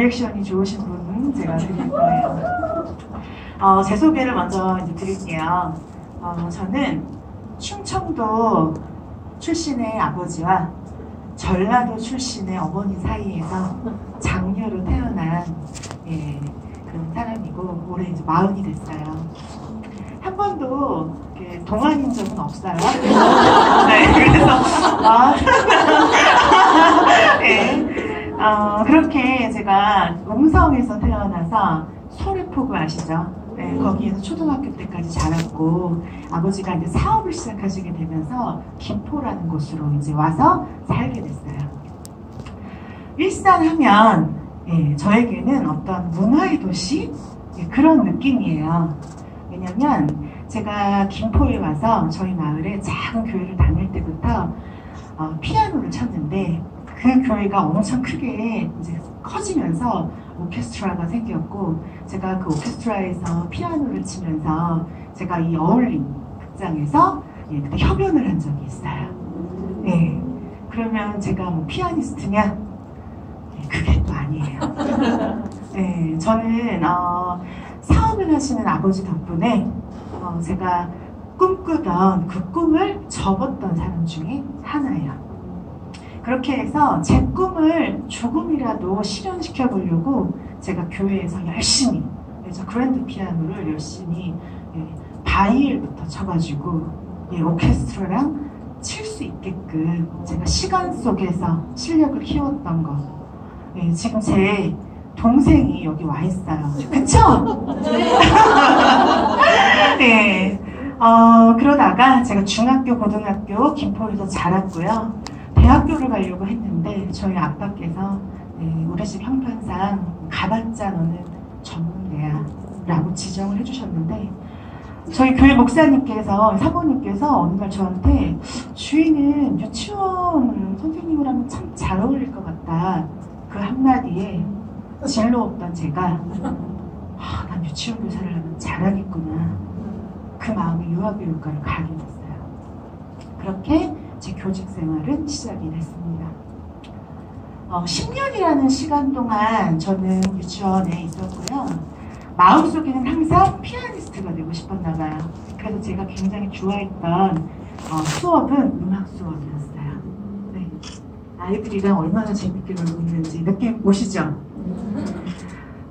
리액션이 좋으신 분은 제가 드릴 거예요. 제 소개를 먼저 이제 드릴게요. 저는 충청도 출신의 아버지와 전라도 출신의 어머니 사이에서 장녀로 태어난 그런 사람이고 올해 이제 40이 됐어요. 한 번도 동안인 적은 없어요. 네, 그래서 그렇게 제가 음성에서 태어나서 소래포구 아시죠? 네, 거기에서 초등학교 때까지 자랐고 아버지가 이제 사업을 시작하시게 되면서 김포라는 곳으로 이제 와서 살게 됐어요. 일산하면 저에게는 어떤 문화의 도시 그런 느낌이에요. 왜냐면 제가 김포에 와서 저희 마을에 작은 교회를 다닐 때부터 피아노를 쳤는데 그 교회가 엄청 크게 이제 커지면서 오케스트라가 생겼고 제가 그 오케스트라에서 피아노를 치면서 제가 이 어울림 극장에서 그때 협연을 한 적이 있어요. 네. 그러면 제가 뭐 피아니스트냐? 그게 또 아니에요. 네, 저는 사업을 하시는 아버지 덕분에 제가 꿈꾸던 그 꿈을 접었던 사람 중에 하나예요. 그렇게 해서 제 꿈을 조금이라도 실현시켜 보려고 제가 교회에서 열심히 그래서 그랜드 피아노를 열심히 바이엘부터 쳐가지고 오케스트라랑 칠 수 있게끔 제가 시간 속에서 실력을 키웠던 거. 지금 제 동생이 여기 와 있어요. 그쵸? 네. 그러다가 제가 중학교, 고등학교 김포에서 자랐고요. 대학교를 가려고 했는데 저희 아빠께서 우리 집 형편상 가봤자 너는 전문대야 라고 지정을 해주셨는데 저희 교회 목사님께서 사모님께서 어느 날 저한테 주인은 유치원 선생님을 하면 참 잘 어울릴 것 같다 그 한마디에 진로 없던 제가 난 유치원 교사를 하면 잘하겠구나 그 마음에 유아교육과를 가게 됐어요. 그렇게 제 교직 생활은 시작이 됐습니다. 10년이라는 시간 동안 저는 유치원에 있었고요. 마음속에는 항상 피아니스트가 되고 싶었나 봐요. 그래서 제가 굉장히 좋아했던 수업은 음악 수업이었어요. 네. 아이들이랑 얼마나 재밌게 놀고 있는지 느낌 오시죠?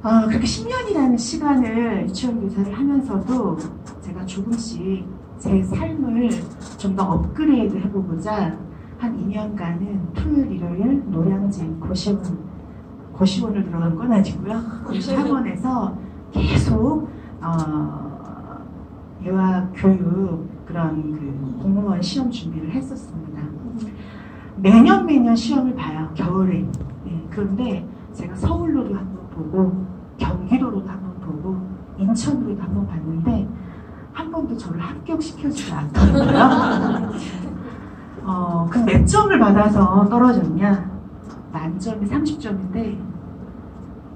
그렇게 10년이라는 시간을 유치원 교사를 하면서도 제가 조금씩 제 삶을 좀 더 업그레이드 해보고자 한 2년간은 토요일, 일요일 노량진 고시원을 들어간 건 아니고요. 고시학원에서 계속 유아교육 그런 그 공무원 시험 준비를 했었습니다. 매년 시험을 봐요. 겨울에. 그런데 제가 서울로도 한번 보고 경기도로도 한번 보고 인천으로도 한번 봤는데 한 번도 저를 합격시켜주지 않더라고요. 그 몇 점을 받아서 떨어졌냐? 만점이 30점인데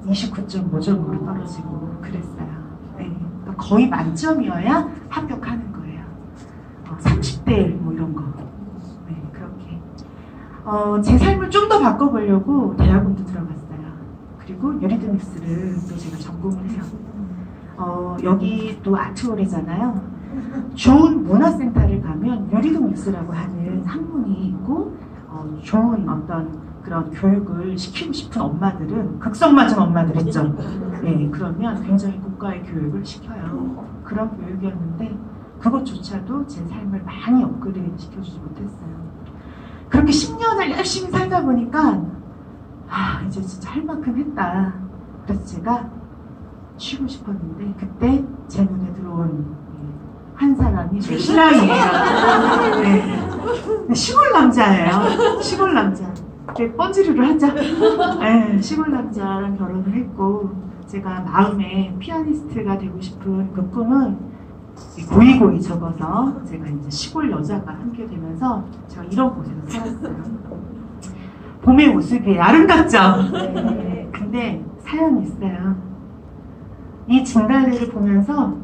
29.5점으로 떨어지고 그랬어요. 네. 그러니까 거의 만점이어야 합격하는 거예요. 30대 뭐 이런 거. 네, 그렇게. 제 삶을 좀 더 바꿔보려고 대학원도 들어갔어요. 그리고 유리드믹스를 또 제가 전공을 해요. 여기 또 아트홀이잖아요. 좋은 문화센터를 가면 유리드믹스라고 하는 학문이 있고 좋은 어떤 그런 교육을 시키고 싶은 엄마들은 극성 맞은 엄마들 있죠. 네, 그러면 굉장히 고가의 교육을 시켜요. 그런 교육이었는데 그것조차도 제 삶을 많이 업그레이드 시켜주지 못했어요. 그렇게 10년을 열심히 살다 보니까 이제 진짜 할 만큼 했다. 그래서 제가 쉬고 싶었는데 그때 제 눈에 들어온 한 사람이 제 신랑이에요. 네. 시골 남자예요. 시골 남자. 뻔지르르 하자. 네, 시골 남자랑 결혼을 했고 제가 마음에 피아니스트가 되고 싶은 그 꿈은 고이고이 접어서 제가 이제 시골 여자가 함께 되면서 제가 이런 곳에서 살았어요. 봄의 모습이 아름답죠? 네. 근데 사연이 있어요. 이 진달래를 보면서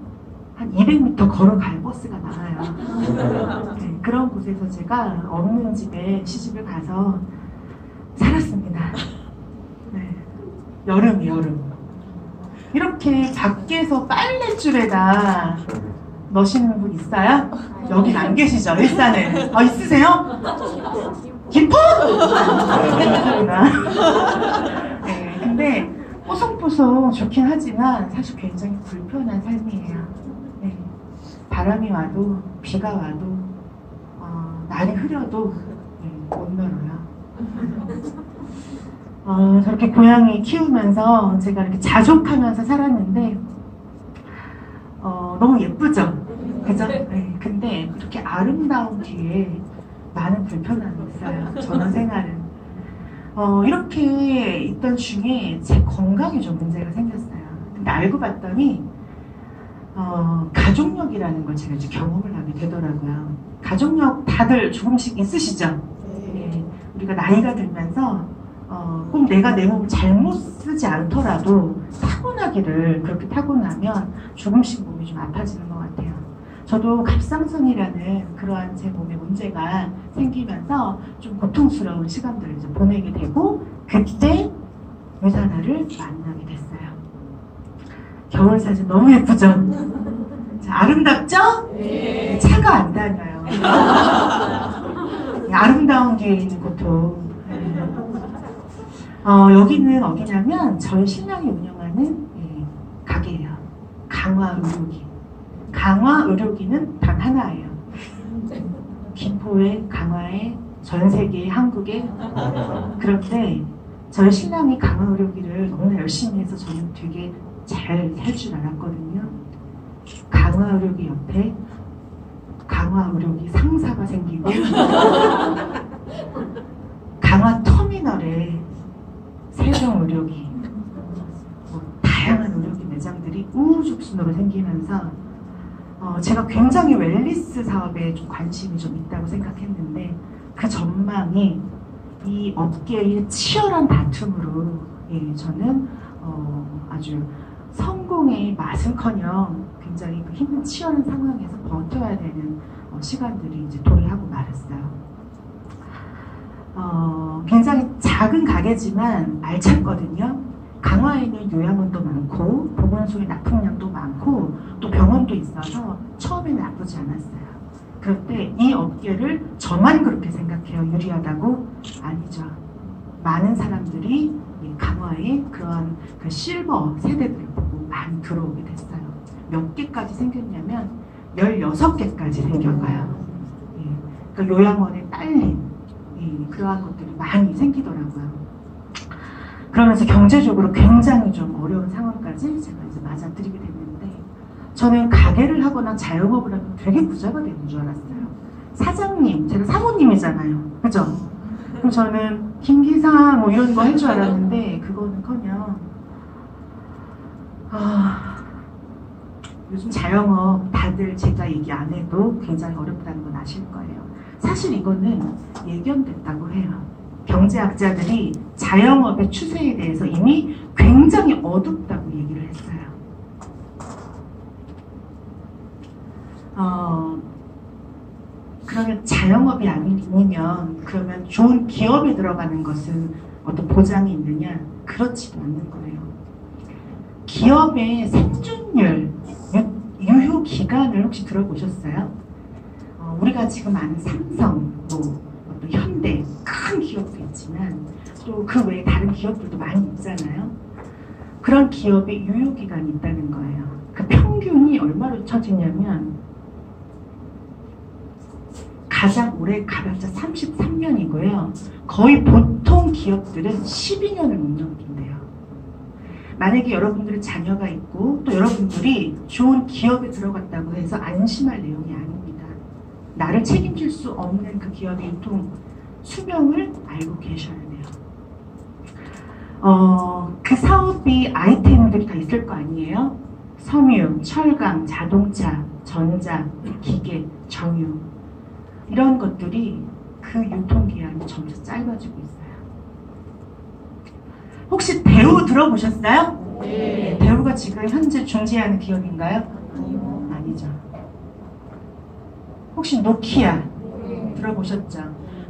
한 200m 걸어갈 버스가 나와요. 네, 그런 곳에서 제가 없는 집에 시집을 가서 살았습니다. 네. 여름. 이렇게 밖에서 빨랫줄에다 넣으시는 분 있어요? 여긴 안 계시죠? 일산에. 있으세요? 김포? 네, 근데 뽀송뽀송 좋긴 하지만 사실 굉장히 불편한 삶이에요. 네, 바람이 와도 비가 와도 날이 흐려도 못 놀아요. 저렇게 고양이 키우면서 제가 이렇게 자족하면서 살았는데 너무 예쁘죠? 그죠? 네, 근데 이렇게 아름다운 뒤에 많은 불편함이 있어요. 전원 생활은. 이렇게 있던 중에 제 건강에 좀 문제가 생겼어요. 근데 알고 봤더니 가족력이라는 걸 제가 이제 경험을 하게 되더라고요. 가족력 다들 조금씩 있으시죠? 네. 우리가 나이가 들면서 꼭 내가 내 몸을 잘못 쓰지 않더라도 타고나기를 그렇게 타고나면 조금씩 몸이 좀 아파지는 것 같아요. 저도 갑상선이라는 그러한 제 몸에 문제가 생기면서 좀 고통스러운 시간들을 이제 보내게 되고 그때 유산화를 만나게 됐어요. 겨울 사진 너무 예쁘죠? 자, 아름답죠? 네. 차가 안 다녀요. 아름다운 뒤에 있는 고통. 여기는 어디냐면 저희 신랑이 운영하는 가게예요. 강화의료기. 강화의료기는 단 하나예요. 김포에, 강화에, 전 세계, 한국에. 그런데 저희 신랑이 강화의료기를 너무나 열심히 해서 저는 되게 잘 할 줄 알았거든요. 강화의료기 옆에 강화의료기 상사가 생기고 강화터미널에 세종의료기, 다양한 의료기 매장들이 우후죽순으로 생기면서 제가 굉장히 웰니스 사업에 좀 관심이 좀 있다고 생각했는데 그 전망이 이 업계의 치열한 다툼으로 저는 아주 성공의 맛은커녕 굉장히 그 힘든 치열한 상황에서 버텨야 되는 시간들이 이제 도래하고 말았어요. 굉장히 작은 가게지만 알찼거든요. 강화에는 요양원도 많고 보건소에 납품량도 많고 또 병원도 있어서 처음에는 나쁘지 않았어요. 그런데 이 업계를 저만 그렇게 생각해요. 유리하다고? 아니죠. 많은 사람들이 강화에 그런 그 실버 세대들을 보고 많이 들어오게 됐어요. 몇 개까지 생겼냐면 16개까지 생겨가요. 그러니까 요양원에 딸린 그러한 것들이 많이 생기더라고요. 그러면서 경제적으로 굉장히 좀 어려운 상황까지 제가 이제 맞아들이게 됐는데 저는 가게를 하거나 자영업을 하면 되게 부자가 되는 줄 알았어요. 사장님, 제가 사모님이잖아요. 그죠? 그럼 저는 김기사 뭐 이런 거 할 줄 알았는데 그거는커녕 요즘 자영업 다들 제가 얘기 안 해도 굉장히 어렵다는 건 아실 거예요. 사실 이거는 예견됐다고 해요. 경제학자들이 자영업의 추세에 대해서 이미 굉장히 어둡다고 얘기를 했어요. 그러면 자영업이 아니면 그러면 좋은 기업에 들어가는 것은 어떤 보장이 있느냐? 그렇지도 않는 거예요. 기업의 생존율, 유효 기간을 혹시 들어보셨어요? 우리가 지금 아는 삼성, 또 현대, 큰 기업도 있지만 또 그 외에 다른 기업들도 많이 있잖아요. 그런 기업의 유효 기간이 있다는 거예요. 그 평균이 얼마로 쳐지냐면 가장 오래 가봤자 33년이고요. 거의 보통 기업들은 12년을 못 넘긴대요. 만약에 여러분들의 자녀가 있고 또 여러분들이 좋은 기업에 들어갔다고 해서 안심할 내용이 아닙니다. 나를 책임질 수 없는 그 기업의 유통 수명을 알고 계셔야 돼요. 그 사업이 아이템들이 다 있을 거 아니에요? 섬유, 철강, 자동차, 전자, 기계, 정유 이런 것들이 그 유통기한이 점점 짧아지고 있어요. 혹시 대우 들어보셨어요? 네. 대우가 지금 현재 존재하는 기업인가요? 아니죠. 혹시 노키아 들어보셨죠?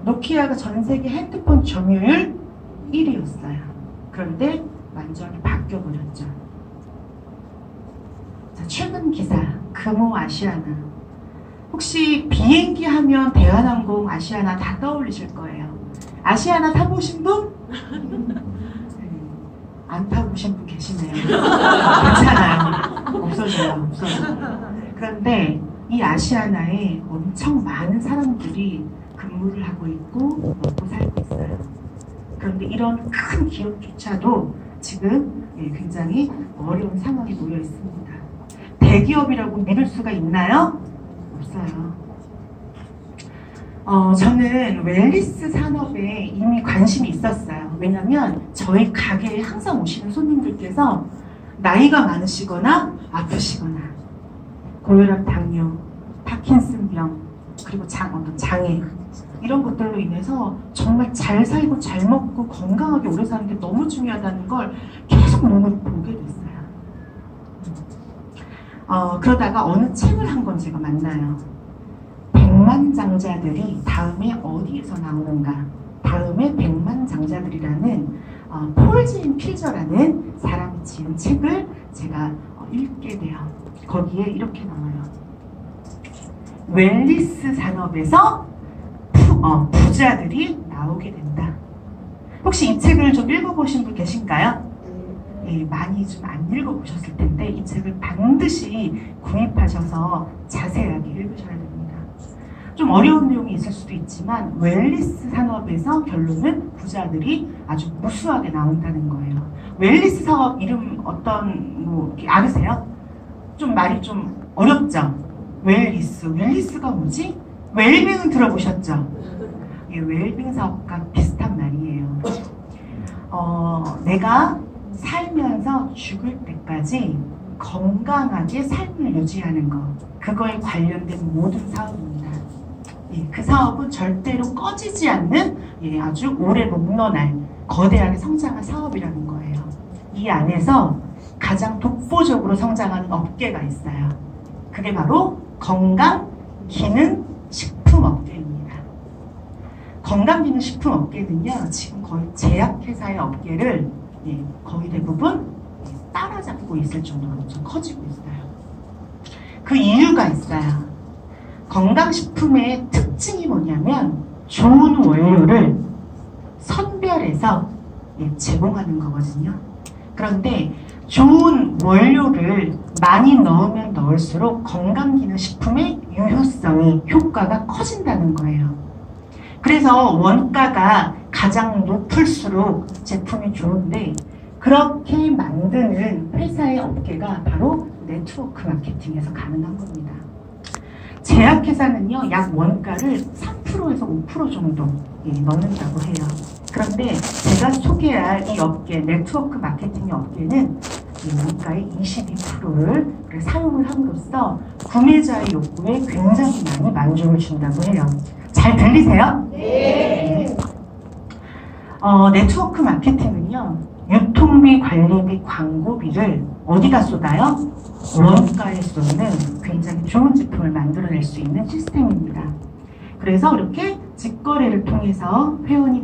노키아가 전 세계 핸드폰 점유율 1위였어요. 그런데 완전히 바뀌어버렸죠. 자, 최근 기사 금호 아시아나. 혹시 비행기 하면 대한항공 아시아나 다 떠올리실 거예요. 아시아나 타보신 분? 안 타보신 분 계시네요. 괜찮아요. 없어져요. 그런데 이 아시아나에 엄청 많은 사람들이 근무를 하고 있고 먹고 살고 있어요. 그런데 이런 큰 기업조차도 지금 굉장히 어려운 상황에 놓여 있습니다. 대기업이라고 믿을 수가 있나요? 없어요. 저는 웰니스 산업에 이미 관심이 있었어요. 왜냐면 저희 가게에 항상 오시는 손님들께서 나이가 많으시거나 아프시거나 고혈압, 당뇨, 파킨슨병, 그리고 어떤 장애 이런 것들로 인해서 정말 잘 살고 잘 먹고 건강하게 오래 사는 게 너무 중요하다는 걸 계속 눈으로 보게 됐어요. 그러다가 어느 책을 한 권 제가 만나요. 백만장자들이 다음에 어디에서 나오는가? 다음에 백만장자들이라는 폴 제인 필저라는 사람이 지은 책을 제가 읽게 돼요. 거기에 이렇게 나와요. 웰니스 산업에서 부자들이 나오게 된다. 혹시 이 책을 좀 읽어보신 분 계신가요? 예, 많이 좀 안 읽어보셨을 텐데 이 책을 반드시 구입하셔서 자세하게 읽으셔야 됩니다. 좀 어려운 내용이 있을 수도 있지만 웰니스 산업에서 결론은 부자들이 아주 무수하게 나온다는 거예요. 웰니스 사업 이름 어떤 아세요? 좀 말이 좀 어렵죠? 웰니스가 뭐지? 웰빙은 들어보셨죠? 예, 웰빙 사업과 비슷한 말이에요. 내가 살면서 죽을 때까지 건강하게 삶을 유지하는 것, 그거에 관련된 모든 사업입니다. 예, 그 사업은 절대로 꺼지지 않는 아주 오래 롱런할 거대하게 성장한 사업이라는 거예요. 이 안에서 가장 독보적으로 성장하는 업계가 있어요. 그게 바로 건강, 기능, 식품 업계입니다. 건강, 기능, 식품 업계는요, 지금 거의 제약회사의 업계를 거의 대부분 따라잡고 있을 정도로 엄청 커지고 있어요. 그 이유가 있어요. 건강식품의 특징이 뭐냐면 좋은 원료를 선별해서 제공하는 거거든요. 그런데 좋은 원료를 많이 넣으면 넣을수록 건강기능식품의 유효성이, 효과가 커진다는 거예요. 그래서 원가가 가장 높을수록 제품이 좋은데 그렇게 만드는 회사의 업계가 바로 네트워크 마케팅에서 가능한 겁니다. 제약회사는요, 약 원가를 3%에서 5% 정도 넣는다고 해요. 그런데 제가 소개할 이 업계, 네트워크 마케팅의 업계는 이 원가의 22%를 사용을 함으로써 구매자의 욕구에 굉장히 많이 만족을 준다고 해요. 잘 들리세요? 네. 네트워크 마케팅은요, 유통비, 관리비, 광고비를 어디다 쏟아요? 원가에 쏟는 굉장히 좋은 제품을 만들어낼 수 있는 시스템입니다. 그래서 이렇게 직거래를 통해서 회원이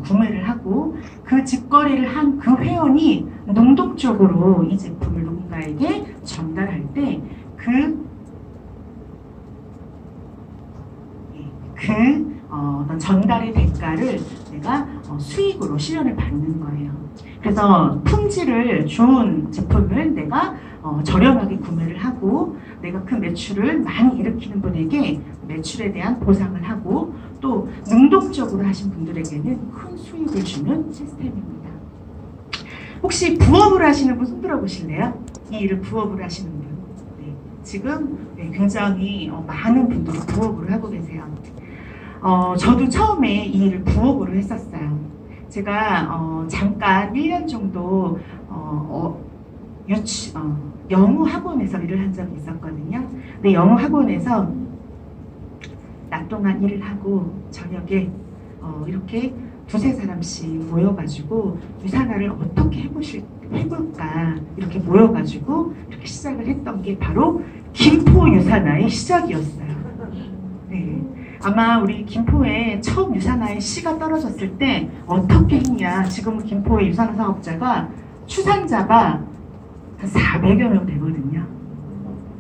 구매를 하고 그 직거래를 한 그 회원이 능동적으로 이 제품을 누군가에게 전달할 때 어떤 전달의 대가를 내가 수익으로 실현을 받는 거예요. 그래서 품질을 좋은 제품을 내가 저렴하게 구매를 하고 내가 그 매출을 많이 일으키는 분에게 매출에 대한 보상을 하고 또 능동적으로 하신 분들에게는 큰 수익을 주는 시스템입니다. 혹시 부업을 하시는 분 손 들어보실래요? 이 일을 부업을 하시는 분. 네, 지금 굉장히 많은 분들이 부업을 하고 계세요. 저도 처음에 이 일을 부업으로 했었어요. 제가 잠깐 1년 정도 영어 학원에서 일을 한 적이 있었거든요. 근데 영어 학원에서 낮 동안 일을 하고 저녁에 이렇게 두세 사람씩 모여가지고 유산화를 어떻게 해볼까 이렇게 모여가지고 이렇게 시작을 했던 게 바로 김포 유산화의 시작이었어요. 네. 아마 우리 김포에 처음 유산화의 씨가 떨어졌을 때 어떻게 했냐, 지금 김포의 유산화 사업자가 추산자가 한 400여 명 되거든요.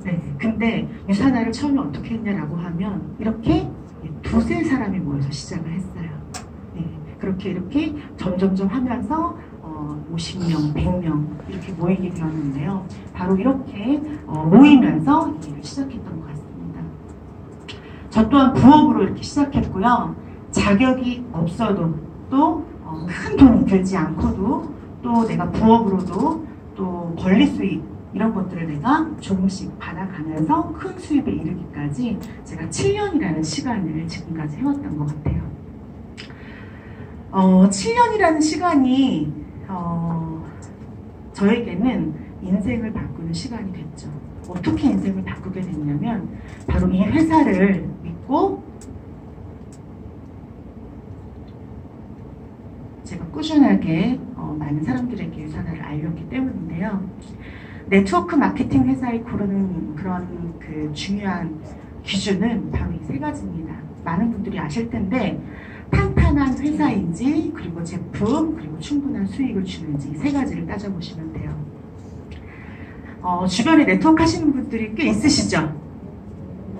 네, 근데 유산화를 처음에 어떻게 했냐라고 하면 이렇게 두세 사람이 모여서 시작을 했어요. 네, 이렇게 점점점 하면서 50명, 100명 이렇게 모이게 되었는데요. 바로 이렇게 모이면서 이 일을 시작했던 것 같습니다. 저 또한 부업으로 이렇게 시작했고요. 자격이 없어도 또 큰 돈이 들지 않고도 또 내가 부업으로도 또 권리 수익 이런 것들을 내가 조금씩 받아가면서 큰 수입에 이르기까지 제가 7년이라는 시간을 지금까지 해왔던 것 같아요. 7년이라는 시간이 저에게는 인생을 바꾸는 시간이 됐죠. 어떻게 인생을 바꾸게 됐냐면 바로 이 회사를 믿고 제가 꾸준하게 많은 사람들에게 유산화를 알렸기 때문인데요. 네트워크 마케팅 회사에 고르는 그런 그 중요한 기준은 바로 이 세 가지입니다. 많은 분들이 아실 텐데 탄탄한 회사인지 그리고 제품 그리고 충분한 수익을 주는지 이 세 가지를 따져보시면 돼요. 주변에 네트워크 하시는 분들이 꽤 있으시죠?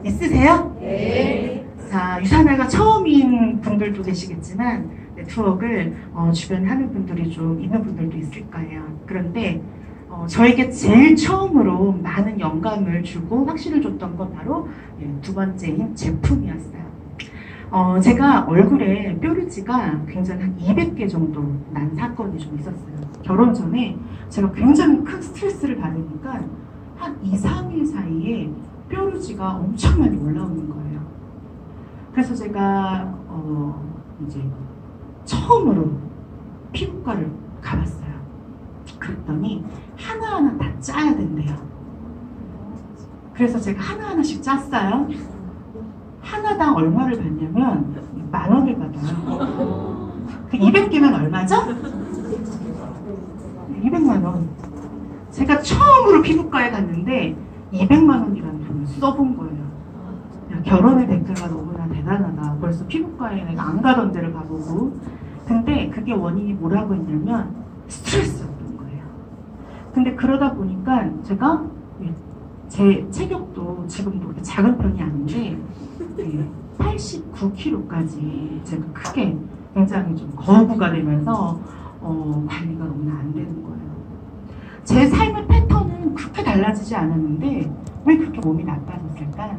있으세요? 네. 자, 유산화가 처음인 분들도 계시겠지만 네트워크를 주변에 하는 분들이 좀 있는 분들도 있을 거예요. 그런데 저에게 제일 처음으로 많은 영감을 주고 확신을 줬던 건 바로 두 번째인 제품이었어요. 제가 얼굴에 뾰루지가 굉장히 한 200개 정도 난 사건이 좀 있었어요. 결혼 전에 제가 굉장히 큰 스트레스를 받으니까 한 2, 3일 사이에 뾰루지가 엄청 많이 올라오는 거예요. 그래서 제가 이제 처음으로 피부과를 가봤어요. 그랬더니 하나하나 다 짜야 된대요. 그래서 제가 하나하나씩 짰어요. 하나당 얼마를 받냐면 10,000원을 받아요. 그 200개면 얼마죠? 200만 원. 제가 처음으로 피부과에 갔는데 200만 원이라는 돈을 써본 거예요. 야, 결혼의 대가가 너무나 대단하다. 벌써 피부과에 내가 안 가던 데를 가보고. 근데 그게 원인이 뭐라고 했냐면 스트레스였던 거예요. 근데 그러다 보니까 제가 제 체격도 지금도 그렇게 작은 편이 아닌데 89kg까지 제가 크게 굉장히 좀 거부가 되면서 관리가 너무나 안 되는 거예요. 제 삶의 패턴은 그렇게 달라지지 않았는데 왜 그렇게 몸이 나빠졌을까?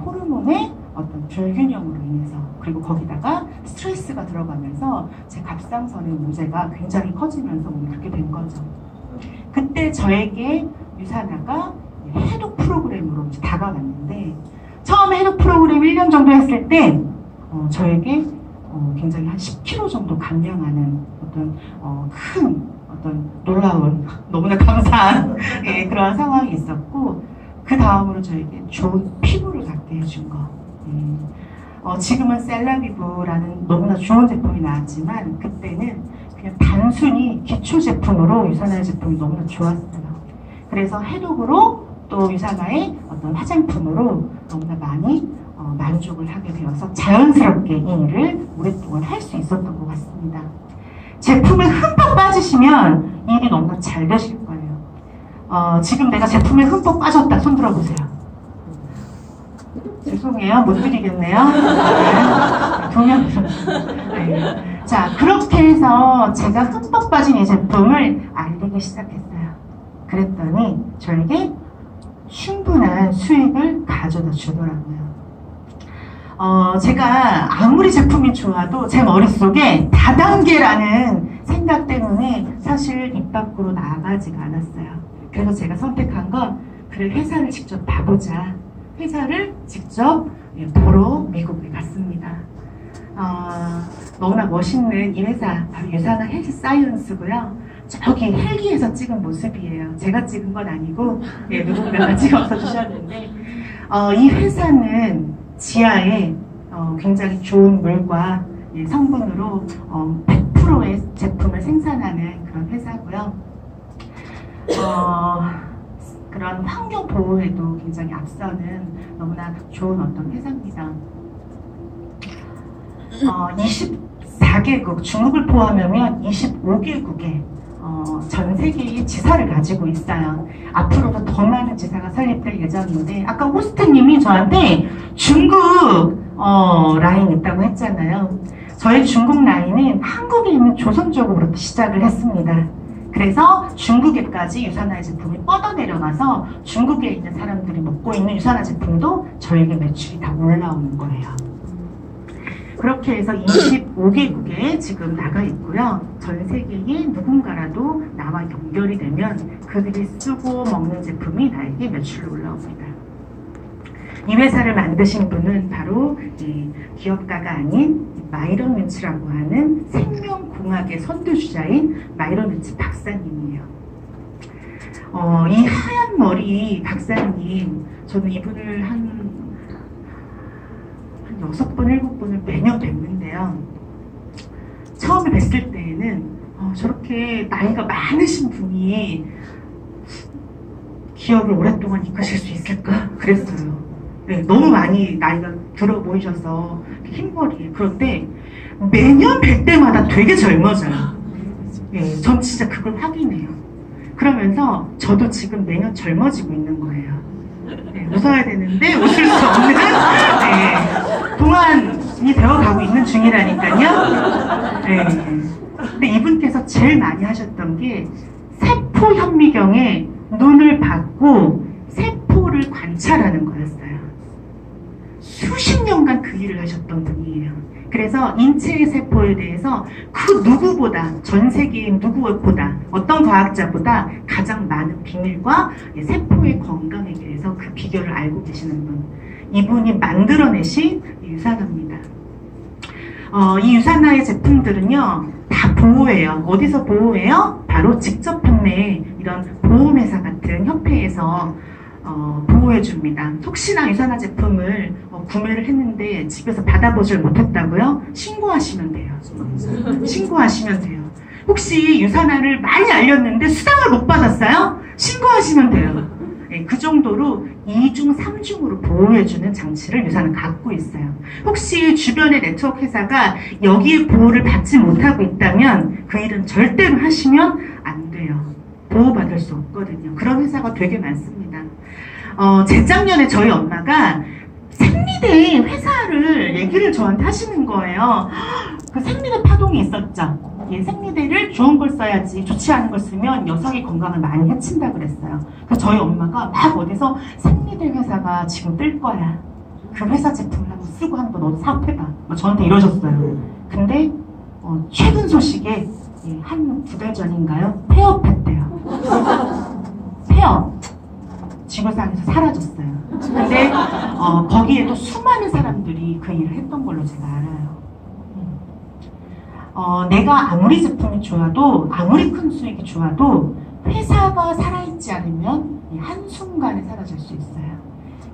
호르몬의 어떤 불균형으로 인해서 그리고 거기다가 스트레스가 들어가면서 제 갑상선의 문제가 굉장히 커지면서 몸이 그렇게 된 거죠. 그때 저에게 유산화가 해독 프로그램으로 이제 다가왔는데 처음에 해독 프로그램 1년 정도 했을 때 저에게 굉장히 한 10kg 정도 감량하는 어떤 큰 어떤 놀라운 너무나 감사한 그런 상황이 있었고 그 다음으로 저에게 좋은 피부를 갖게 해준 거. 지금은 셀라비브라는 너무나 좋은 제품이 나왔지만 그때는 그냥 단순히 기초 제품으로 유산화 제품이 너무나 좋았어요. 그래서 해독으로 또 유산화의 어떤 화장품으로 너무나 많이 만족을 하게 되어서 자연스럽게 이 일을 오랫동안 할 수 있었던 것 같습니다. 제품에 흠뻑 빠지시면 이 일이 너무나 잘 되실 거예요. 지금 내가 제품에 흠뻑 빠졌다. 손 들어보세요. 죄송해요. 못 드리겠네요. 네. 동양. 네. 자, 그렇게 해서 제가 흠뻑 빠진 이 제품을 알리기 시작했어요. 그랬더니 저에게 충분한 수익을 가져다 주더라고요. 제가 아무리 제품이 좋아도 제 머릿속에 다단계라는 생각 때문에 사실 입 밖으로 나가지가 않았어요. 그래서 제가 선택한 건 그래 회사를 직접 봐보자. 회사를 직접 보러 미국에 갔습니다. 너무나 멋있는 이 회사 바로 유산화 헬스 사이언스고요. 저기 헬기에서 찍은 모습이에요. 제가 찍은 건 아니고 누군가가 찍어서 주셨는데 이 회사는 지하에 굉장히 좋은 물과 성분으로 100%의 제품을 생산하는 그런 회사고요. 그런 환경 보호에도 굉장히 앞서는 너무나 좋은 어떤 회사입니다. 24개국, 중국을 포함하면 25개국에 전 세계의 지사를 가지고 있어요. 앞으로도 더 많은 지사가 설립될 예정인데, 아까 호스트님이 저한테 중국 라인 있다고 했잖아요. 저희 중국 라인은 한국에 있는 조선 쪽으로 시작을 했습니다. 그래서 중국에까지 유산화 제품이 뻗어내려가서 중국에 있는 사람들이 먹고 있는 유산화 제품도 저에게 매출이 다 올라오는 거예요. 그렇게 해서 25개국에 지금 나가 있고요. 전 세계에 누군가라도 나와 연결이 되면 그들이 쓰고 먹는 제품이 나에게 매출로 올라옵니다. 이 회사를 만드신 분은 바로 이 기업가가 아닌 마이런 윈츠라고 하는 생명공학의 선두주자인 마이런 윈츠 박사님이에요. 이 하얀 머리 박사님, 저는 이분을 한 6번, 7번을 매년 뵙는데요. 처음에 뵀을 때에는 저렇게 나이가 많으신 분이 기업을 오랫동안 이끄실 수 있을까? 그랬어요. 네, 너무 많이 나이가 들어 보이셔서 흰머리. 그런데 매년 뵐 때마다 되게 젊어져요. 네, 전 진짜 그걸 확인해요. 그러면서 저도 지금 매년 젊어지고 있는 거예요. 네, 웃어야 되는데 웃을 수 없는 동안이 되어가고 있는 중이라니까요. 네. 근데 이분께서 제일 많이 하셨던 게 세포 현미경에 눈을 받고 세포를 관찰하는 거였어요. 수십 년간 그 일을 하셨던 분이에요. 그래서 인체의 세포에 대해서 그 누구보다, 전 세계의 누구보다, 어떤 과학자보다 가장 많은 비밀과 세포의 건강에 대해서 그 비결을 알고 계시는 분. 이분이 만들어내신 유산화입니다. 이 유산화의 제품들은요, 다 보호해요. 어디서 보호해요? 바로 직접 판매, 이런 보험회사 같은 협회에서 보호해줍니다. 혹시나 유산화 제품을 구매를 했는데 집에서 받아보질 못했다고요? 신고하시면 돼요. 신고하시면 돼요. 혹시 유산화를 많이 알렸는데 수당을 못 받았어요? 신고하시면 돼요. 네, 그 정도로 2중, 3중으로 보호해주는 장치를 유산은 갖고 있어요. 혹시 주변의 네트워크 회사가 여기에 보호를 받지 못하고 있다면 그 일은 절대로 하시면 안 돼요. 보호받을 수 없거든요. 그런 회사가 되게 많습니다. 재작년에 저희 엄마가 생리대 회사를 얘기를 저한테 하시는 거예요. 그 생리대 파동이 있었죠. 예, 생리대를 좋은 걸 써야지 좋지 않은 걸 쓰면 여성의 건강을 많이 해친다 그랬어요. 그래서 저희 엄마가 막 어디서 생리대 회사가 지금 뜰 거야. 그 회사 제품을 한번 쓰고 한번 너도 사업해봐. 저한테 이러셨어요. 근데 최근 소식에 한 2달 전인가요? 폐업했대요. 폐업. 지구상에서 사라졌어요. 근데 거기에도 수많은 사람들이 그 일을 했던 걸로 제가 알아요. 내가 아무리 제품이 좋아도, 아무리 큰 수익이 좋아도 회사가 살아있지 않으면 한순간에 사라질 수 있어요.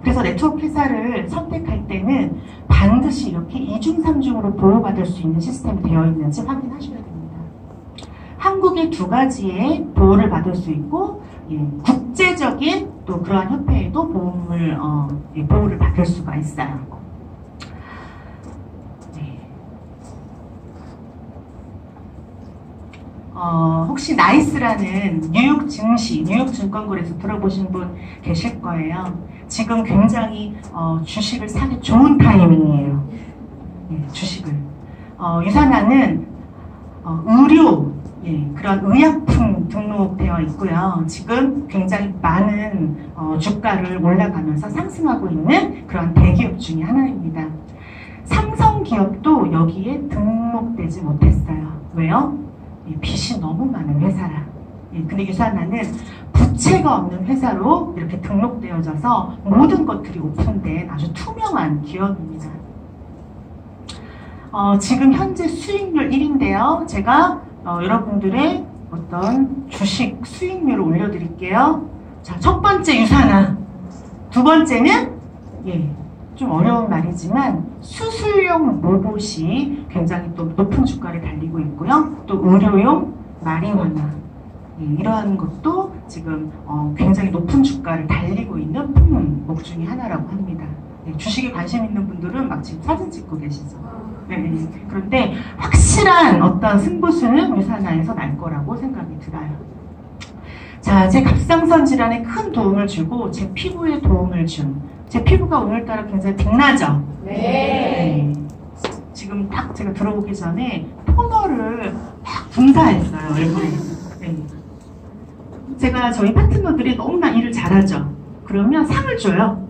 그래서 네트워크 회사를 선택할 때는 반드시 이렇게 2중, 3중으로 보호받을 수 있는 시스템이 되어 있는지 확인하셔야 됩니다. 한국의 2가지의 보호를 받을 수 있고, 국제적인 또 그러한 협회에도 보호를 받을 수가 있어요. 혹시 나이스라는 뉴욕 증시, 뉴욕 증권거래소 들어보신 분 계실 거예요. 지금 굉장히 주식을 사기 좋은 타이밍이에요. 주식을. 유산화는 의료, 그런 의약품 등록되어 있고요. 지금 굉장히 많은 주가를 올라가면서 상승하고 있는 그런 대기업 중에 하나입니다. 삼성기업도 여기에 등록되지 못했어요. 왜요? 빚이 너무 많은 회사라. 근데 유산화는 부채가 없는 회사로 이렇게 등록되어져서 모든 것들이 오픈된 아주 투명한 기업입니다. 지금 현재 수익률 1인데요. 제가 여러분들의 어떤 주식 수익률을 올려드릴게요. 자, 첫 번째 유산화. 두 번째는 좀 어려운 말이지만 수술용 로봇이 굉장히 또 높은 주가를 달리고 있고요. 또 의료용 마리화나 이러한 것도 지금 굉장히 높은 주가를 달리고 있는 품목 중에 하나라고 합니다. 주식에 관심 있는 분들은 막 지금 사진 찍고 계시죠. 네. 그런데 확실한 어떤 승부수는 유산화에서 날 거라고 생각이 들어요. 자, 제 갑상선 질환에 큰 도움을 주고 제 피부에 도움을 준, 제 피부가 오늘따라 굉장히 빛나죠? 네. 지금 딱 제가 들어오기 전에 토너를 막 분사했어요, 얼굴에. 네. 제가 저희 파트너들이 너무나 일을 잘하죠. 그러면 상을 줘요.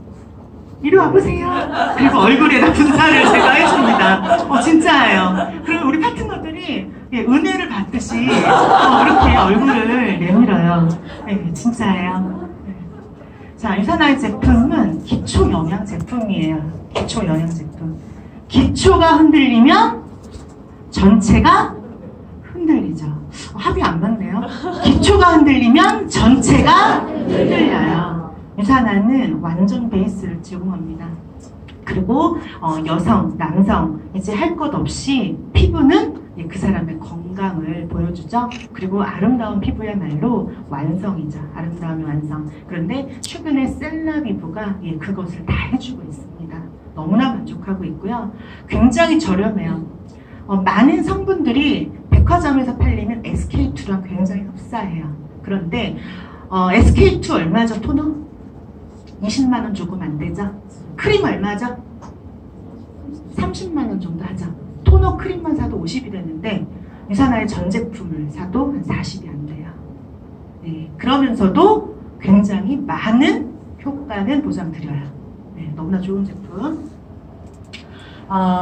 이리 와보세요. 그리고 얼굴에다 분사를 제가 해줍니다. 진짜예요. 그리고 우리 파트너들이 은혜를 받듯이 이렇게 얼굴을 내밀어요. 네, 진짜예요. 네. 자, 유산화의 제품은 기초 영양 제품이에요. 기초 영양 제품. 기초가 흔들리면 전체가 흔들리죠. 합이 안 맞네요. 기초가 흔들리면 전체가 흔들려요. 유산화는 완전 베이스를 제공합니다. 그리고 여성, 남성 이제 할 것 없이 피부는 그 사람의 건강을 보여주죠. 그리고 아름다운 피부야말로 완성이죠. 아름다움의 완성. 그런데 최근에 셀라 피부가 그것을 다 해주고 있습니다. 너무나 만족하고 있고요. 굉장히 저렴해요. 많은 성분들이 백화점에서 팔리는 SK2랑 굉장히 흡사해요. 그런데 SK2 얼마죠? 토너? 20만원 조금 안 되죠? 크림 얼마죠? 30만원 정도 하죠. 토너 크림만 사도 50이 되는데 유산화의 전 제품을 사도 한 40이 안 돼요. 네, 그러면서도 굉장히 많은 효과는 보장드려요. 네, 너무나 좋은 제품.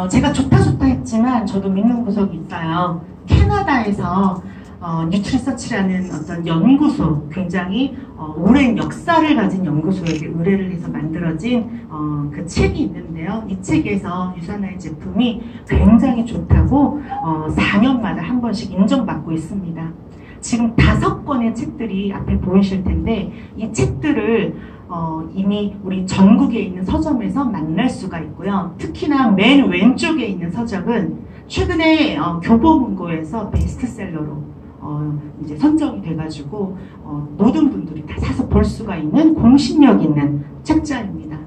제가 좋다 했지만 저도 믿는 구석이 있어요. 캐나다에서 뉴트리서치라는 어떤 연구소, 굉장히 오랜 역사를 가진 연구소에게 의뢰를 해서 만들어진 그 책이 있는데요. 이 책에서 유산화의 제품이 굉장히 좋다고 4년마다 한 번씩 인정받고 있습니다. 지금 5권의 책들이 앞에 보이실 텐데 이 책들을 이미 우리 전국에 있는 서점에서 만날 수가 있고요. 특히나 맨 왼쪽에 있는 서적은 최근에 교보문고에서 베스트셀러로 이제 선정이 돼가지고 모든 분들이 다 사서 볼 수가 있는 공신력 있는 책자입니다.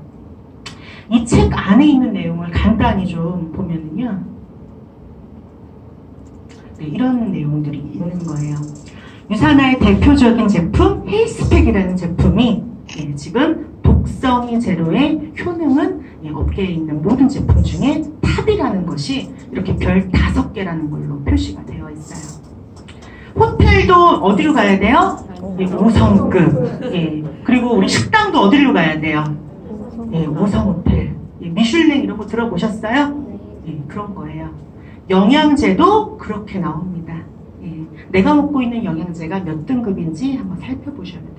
이 책 안에 있는 내용을 간단히 좀 보면은요, 네, 이런 내용들이 있는 거예요. 유산화의 대표적인 제품 헬스팩이라는 제품이 지금 독성이 제로의 효능은 업계에 있는 모든 제품 중에 탑이라는 것이 이렇게 별 5개라는 걸로 표시가 되어 있어요. 호텔도 어디로 가야 돼요? 5성급. 그리고 우리 식당도 어디로 가야 돼요? 5성 호텔. 미슐랭 이런 거 들어보셨어요? 그런 거예요. 영양제도 그렇게 나옵니다. 내가 먹고 있는 영양제가 몇 등급인지 한번 살펴보셔야 돼요.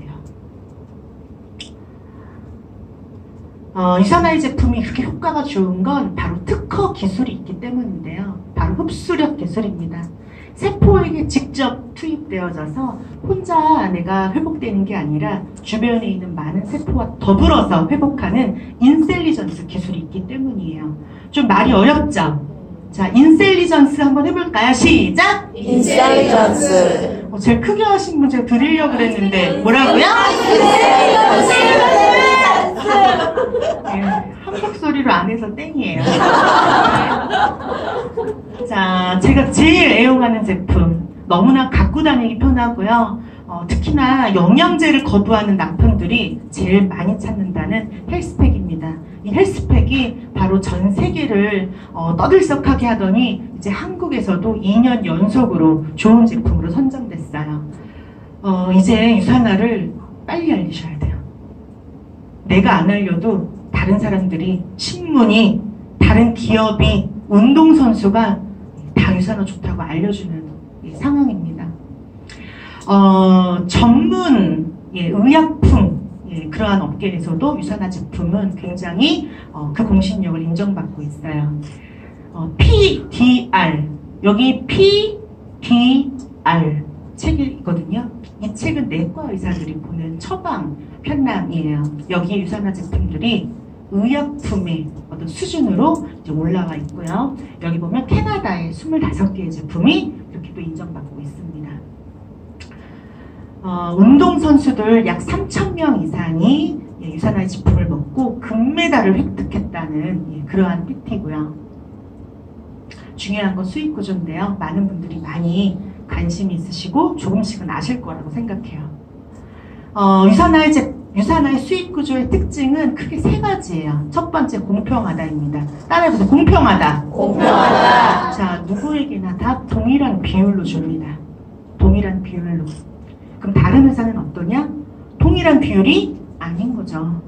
유산화의 제품이 그렇게 효과가 좋은 건 바로 특허 기술이 있기 때문인데요. 바로 흡수력 기술입니다. 세포에게 직접 투입되어져서 혼자 내가 회복되는 게 아니라 주변에 있는 많은 세포와 더불어서 회복하는 인셀리전스 기술이 있기 때문이에요. 좀 말이 어렵죠? 자, 인셀리전스 한번 해볼까요? 시작! 인셀리전스. 제일 크게 하신 분 제가 드리려고 그랬는데 뭐라고요? 한국 소리로 안 해서 땡이에요. 자, 제가 제일 애용하는 제품, 너무나 갖고 다니기 편하고요. 특히나 영양제를 거부하는 남편들이 제일 많이 찾는다는 헬스팩입니다. 이 헬스팩이 바로 전 세계를 떠들썩하게 하더니 이제 한국에서도 2년 연속으로 좋은 제품으로 선정됐어요. 이제 유산화를 빨리 알리셔야 돼요. 내가 안 알려도 다른 사람들이, 신문이, 다른 기업이, 운동선수가 다 유산화 좋다고 알려주는 상황입니다. 전문 의약품 그러한 업계에서도 유산화 제품은 굉장히 그 공신력을 인정받고 있어요. PDR, 여기 PDR 책이 있거든요. 이 책은 내과 의사들이 보는 처방 편람이에요. 여기 유산화 제품들이 의약품의 어떤 수준으로 이제 올라와 있고요. 여기 보면 캐나다의 25개의 제품이 이렇게 또 인정받고 있습니다. 운동선수들 약 3,000명 이상이 유산화 제품을 먹고 금메달을 획득했다는 그러한 PT고요. 중요한 건 수익 구조인데요. 많은 분들이 많이 관심이 있으시고 조금씩은 아실 거라고 생각해요. 유사나의 수익 구조의 특징은 크게 세 가지예요. 첫 번째, 공평하다입니다. 따라해보세요. 공평하다. 공평하다. 자, 누구에게나 다 동일한 비율로 줍니다. 동일한 비율로. 그럼 다른 회사는 어떠냐? 동일한 비율이 아닌 거죠.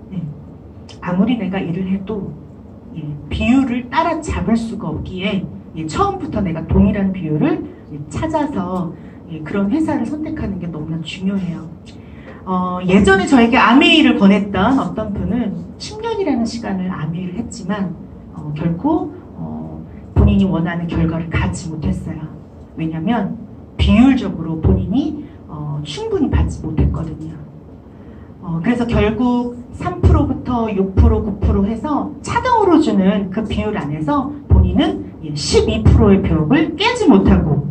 네. 아무리 내가 일을 해도 비율을 따라잡을 수가 없기에 처음부터 내가 동일한 비율을 찾아서 그런 회사를 선택하는 게 너무나 중요해요. 예전에 저에게 아메이를 권했던 어떤 분은 10년이라는 시간을 아메이를 했지만 결코 본인이 원하는 결과를 갖지 못했어요. 왜냐하면 비율적으로 본인이 충분히 받지 못했거든요. 그래서 결국 3%부터 6%, 9% 해서 차등으로 주는 그 비율 안에서 본인은 12%의 벽을 깨지 못하고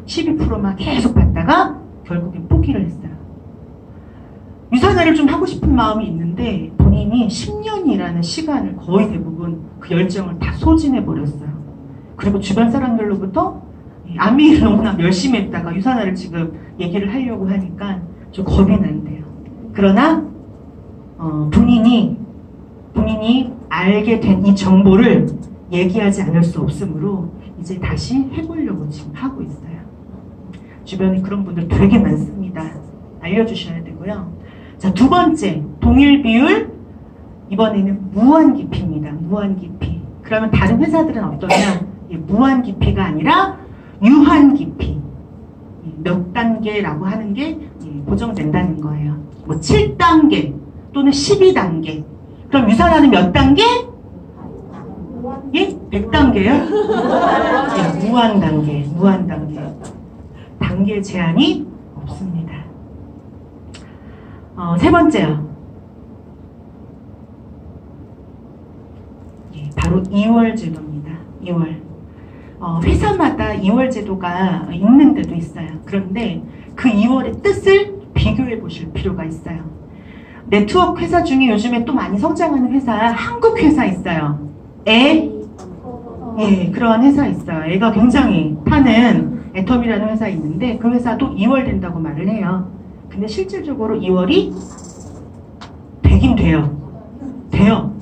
12%만 계속 받다가 결국엔 포기를 했어요. 유산화를 좀 하고 싶은 마음이 있는데 본인이 10년이라는 시간을 거의 대부분 그 열정을 다 소진해 버렸어요. 그리고 주변 사람들로부터 아미를 너무나 열심히 했다가 유산화를 지금 얘기를 하려고 하니까 좀 겁이 난대요. 그러나 본인이 알게 된 이 정보를 얘기하지 않을 수 없으므로 이제 다시 해보려고 지금 하고 있어요. 주변에 그런 분들 되게 많습니다. 알려주셔야 되고요. 자, 두 번째, 동일 비율. 이번에는 무한 깊이입니다. 무한 깊이. 그러면 다른 회사들은 어떠냐? 무한 깊이가 아니라 유한 깊이. 몇 단계라고 하는 게 고정된다는 거예요. 뭐 7단계 또는 12단계. 그럼 유산화는 몇 단계? 예? 100단계요? 예, 무한 단계. 무한 단계. 단계 제한이 없습니다. 세 번째요. 예, 바로 2월 제도입니다. 2월. 회사마다 2월 제도가 있는 데도 있어요. 그런데 그 2월의 뜻을 비교해 보실 필요가 있어요. 네트워크 회사 중에 요즘에 또 많이 성장하는 회사, 한국 회사 있어요. 예, 그러한 회사 있어요. 애가 굉장히 타는 애텀이라는 회사 있는데 그 회사도 2월 된다고 말을 해요. 근데 실질적으로 2월이 되긴 돼요. 돼요.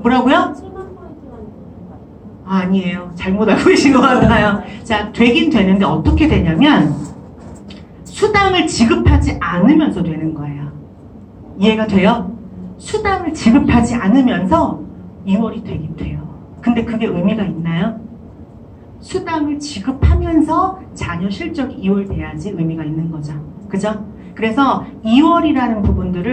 뭐라고요? 아니에요. 잘못 알고 계신 것 같아요. 자, 되긴 되는데 어떻게 되냐면 수당을 지급하지 않으면서 되는 거예요. 이해가 돼요? 수당을 지급하지 않으면서 2월이 되긴 돼요. 근데 그게 의미가 있나요? 수당을 지급하면서 자녀 실적이 2월 돼야지 의미가 있는 거죠. 그죠? 그래서 2월이라는 부분들을